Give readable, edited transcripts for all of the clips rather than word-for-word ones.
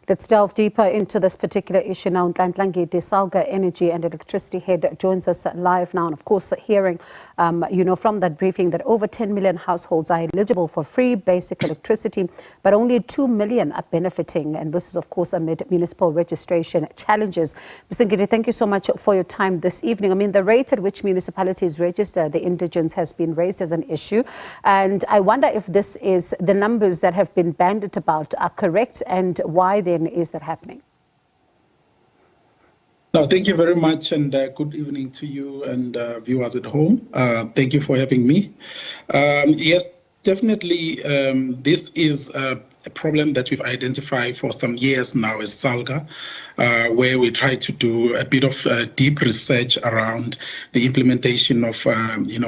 Let's delve deeper into this particular issue now. Nhlanhla Ngidi, Salga Energy and Electricity Head, joins us live now. And of course, hearing, from that briefing that over 10 million households are eligible for free basic electricity, but only 2 million are benefiting. And this is, of course, amid municipal registration challenges. Mr. Ngidi, thank you so much for your time this evening. I mean, the rate at which municipalities register the indigents has been raised as an issue. And I wonder if this is the numbers that have been bandied about are correct, and why then is that happening? No, thank you very much, and good evening to you and viewers at home. Thank you for having me. Yes, definitely, this is a problem that we've identified for some years now as Salga, where we try to do a bit of deep research around the implementation of,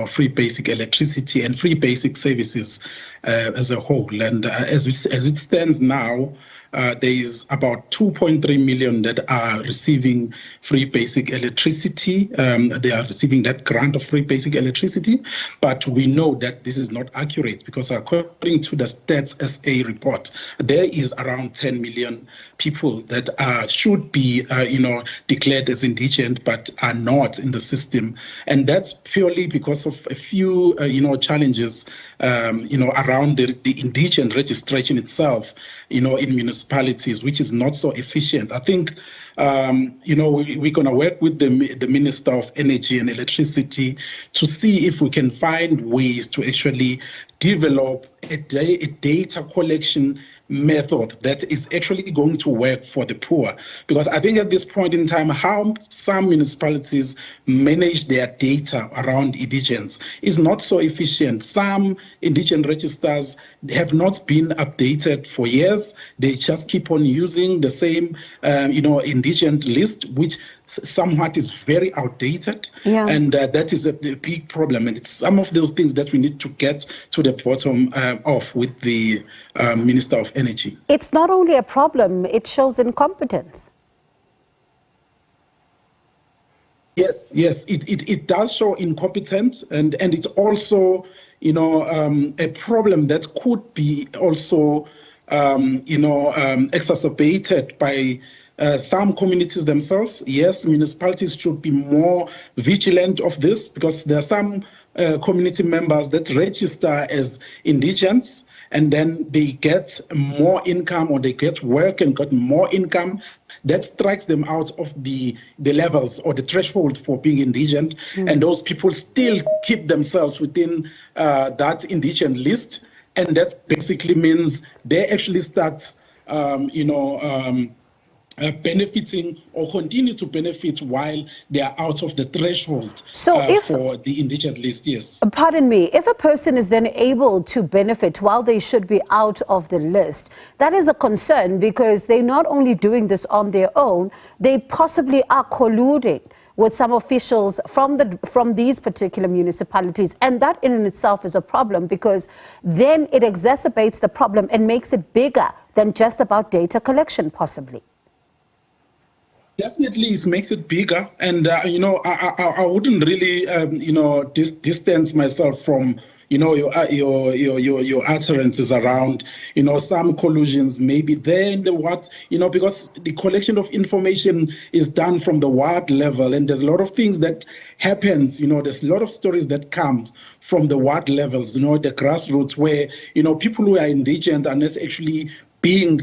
free basic electricity and free basic services as a whole. And as it stands now, there is about 2.3 million that are receiving free basic electricity. They are receiving that grant of free basic electricity, but we know that this is not accurate because according to the Stats SA report, there is around 10 million people that should be, declared as indigent, but are not in the system. And that's purely because of a few, challenges, around the indigent registration itself, in municipalities, which is not so efficient. I think, we're going to work with the Minister of Energy and Electricity to see if we can find ways to actually develop a data collection method that is actually going to work for the poor. Because I think at this point in time, how some municipalities manage their data around indigents is not so efficient. Some indigent registers have not been updated for years. They just keep on using the same, indigent list, which somewhat is very outdated. Yeah. And that is a big problem. And it's some of those things that we need to get to the bottom of with the Minister of Energy. It's not only a problem, it shows incompetence. Yes, it does show incompetence, and it's also, a problem that could be also, exacerbated by some communities themselves. Yes, municipalities should be more vigilant of this because there are some community members that register as indigents, and then they get more income or they get work and got more income. That strikes them out of the levels or the threshold for being indigent. And those people still keep themselves within that indigent list. And that basically means they actually start, benefiting or continue to benefit while they are out of the threshold for the indigent list, yes. Pardon me, if a person is then able to benefit while they should be out of the list, that is a concern because they're not only doing this on their own, they possibly are colluding with some officials from these particular municipalities. And that in itself is a problem because then it exacerbates the problem and makes it bigger than just about data collection possibly. Definitely, it makes it bigger, and I wouldn't really, distance myself from, your utterances around, some collusions maybe there in the ward, because the collection of information is done from the ward level, and there's a lot of things that happens, there's a lot of stories that come from the ward levels, the grassroots where, people who are indigent are not actually being,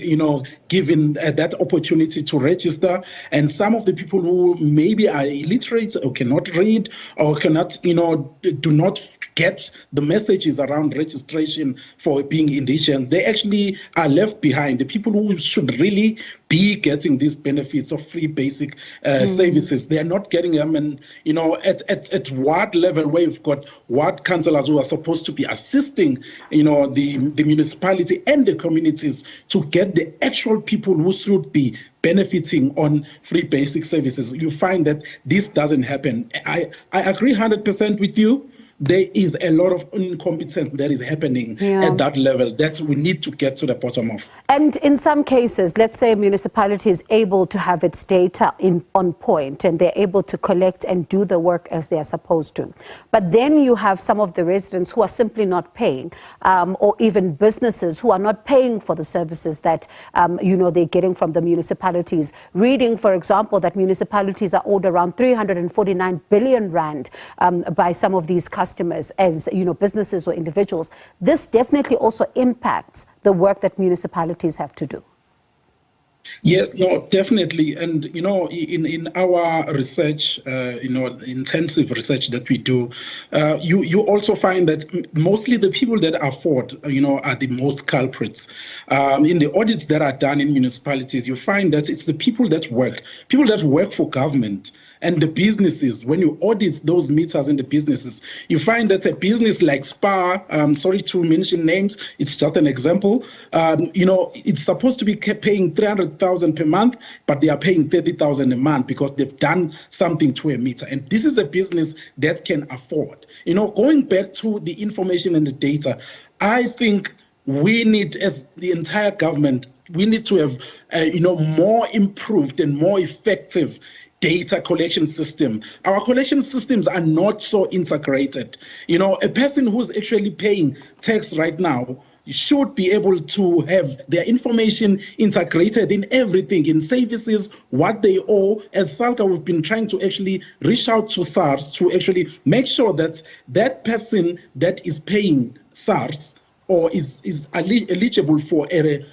given that opportunity to register. And some of the people who maybe are illiterate or cannot read or cannot, do not get the messages around registration for being indigent, they actually are left behind. The people who should really be getting these benefits of free basic services, they are not getting them. And, at ward level where you've got ward councillors who are supposed to be assisting, the municipality and the communities to get the actual people who should be benefiting on free basic services, you find that this doesn't happen. I agree 100% with you. there is a lot of incompetence that is happening at that level that we need to get to the bottom of. And in some cases, let's say a municipality is able to have its data on point and they're able to collect and do the work as they're supposed to. But then you have some of the residents who are simply not paying, or even businesses who are not paying for the services that, they're getting from the municipalities. Reading, for example, that municipalities are owed around 349 billion rand by some of these customers as, businesses or individuals. This definitely also impacts the work that municipalities have to do. Yes, no, definitely. And, in our research, intensive research that we do, you also find that mostly the people that afford, are the most culprits. In the audits that are done in municipalities, you find that it's the people that work for government. And the businesses, when you audit those meters in the businesses, you find that a business like Spa, sorry to mention names, it's just an example, it's supposed to be paying 300,000 per month, but they are paying 30,000 a month because they've done something to a meter. And this is a business that can afford. Going back to the information and the data, I think we need, as the entire government, we need to have, more improved and more effective data collection system. Our collection systems are not so integrated. A person who's actually paying tax right now should be able to have their information integrated in everything, in services, what they owe. As Salga, we've been trying to actually reach out to SARS to actually make sure that that person that is paying SARS or is eligible for a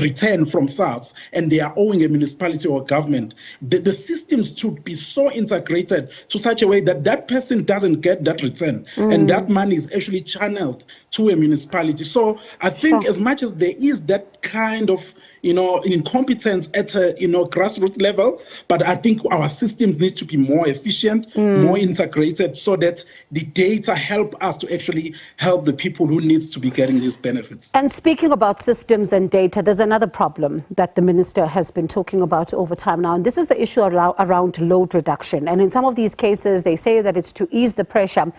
return from SARS, and they are owing a municipality or government, the systems should be so integrated to such a way that that person doesn't get that return, and that money is actually channeled to a municipality. So I think as much as there is that kind of incompetence at a grassroots level, but I think our systems need to be more efficient, more integrated, so that the data help us to actually help the people who needs to be getting these benefits. And speaking about systems and data, there's another problem that the minister has been talking about over time now, and this is the issue around load reduction. And in some of these cases, they say that it's to ease the pressure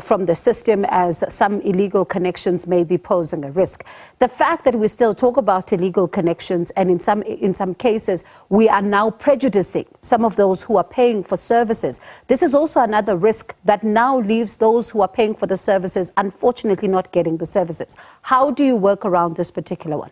from the system, as some illegal connections may be posing a risk. The fact that we still talk about illegal connections, and in some cases we are now prejudicing some of those who are paying for services. This is also another risk that now leaves those who are paying for the services unfortunately not getting the services. How do you work around this particular one?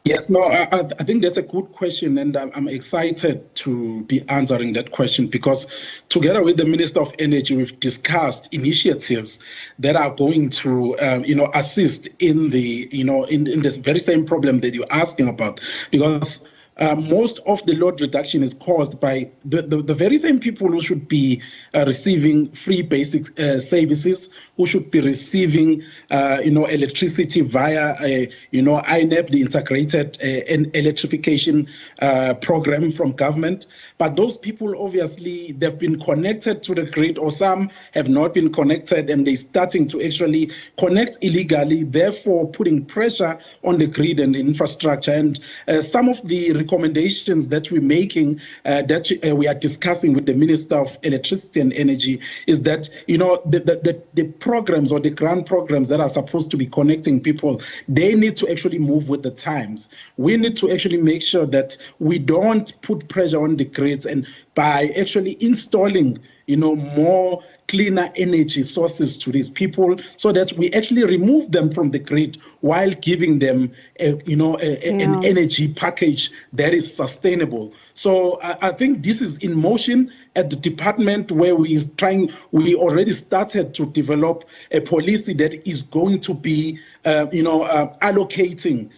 Yes, no, I think that's a good question, and I'm excited to be answering that question, because together with the Minister of Energy, we've discussed initiatives that are going to, assist in the, in this very same problem that you're asking about, because most of the load reduction is caused by the very same people who should be receiving free basic services, who should be receiving, electricity via, INEP, the integrated electrification program from government. But those people, obviously, they've been connected to the grid, or some have not been connected, and they're starting to actually connect illegally, therefore putting pressure on the grid and the infrastructure. And some of the recommendations that we're making, that we are discussing with the Minister of Electricity and Energy, is that, the programs or the grant programs that are supposed to be connecting people, they need to actually move with the times. We need to actually make sure that we don't put pressure on the grids, and by actually installing, more cleaner energy sources to these people, so that we actually remove them from the grid while giving them, an energy package that is sustainable. So I think this is in motion at the department, where we already started to develop a policy that is going to be, allocating,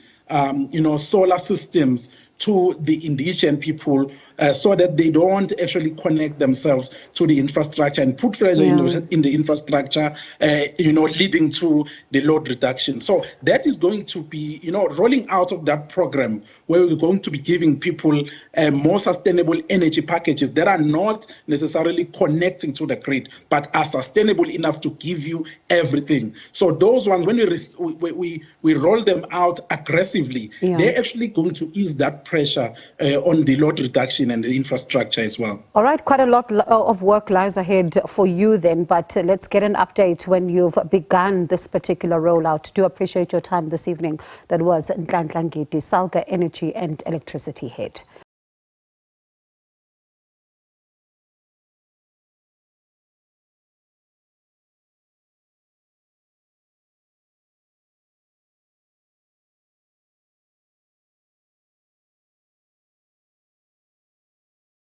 solar systems to the indigent people, so that they don't actually connect themselves to the infrastructure and put pressure in the infrastructure, leading to the load reduction. So that is going to be, rolling out of that program, where we're going to be giving people more sustainable energy packages that are not necessarily connecting to the grid, but are sustainable enough to give you everything. So those ones, when we roll them out aggressively, they're actually going to ease that pressure on the load reduction. transportation and the infrastructure as well. All right, quite a lot of work lies ahead for you then, but let's get an update when you've begun this particular rollout. Do appreciate your time this evening. That was Nhlanhla Ngidi, Salga Energy and Electricity Head.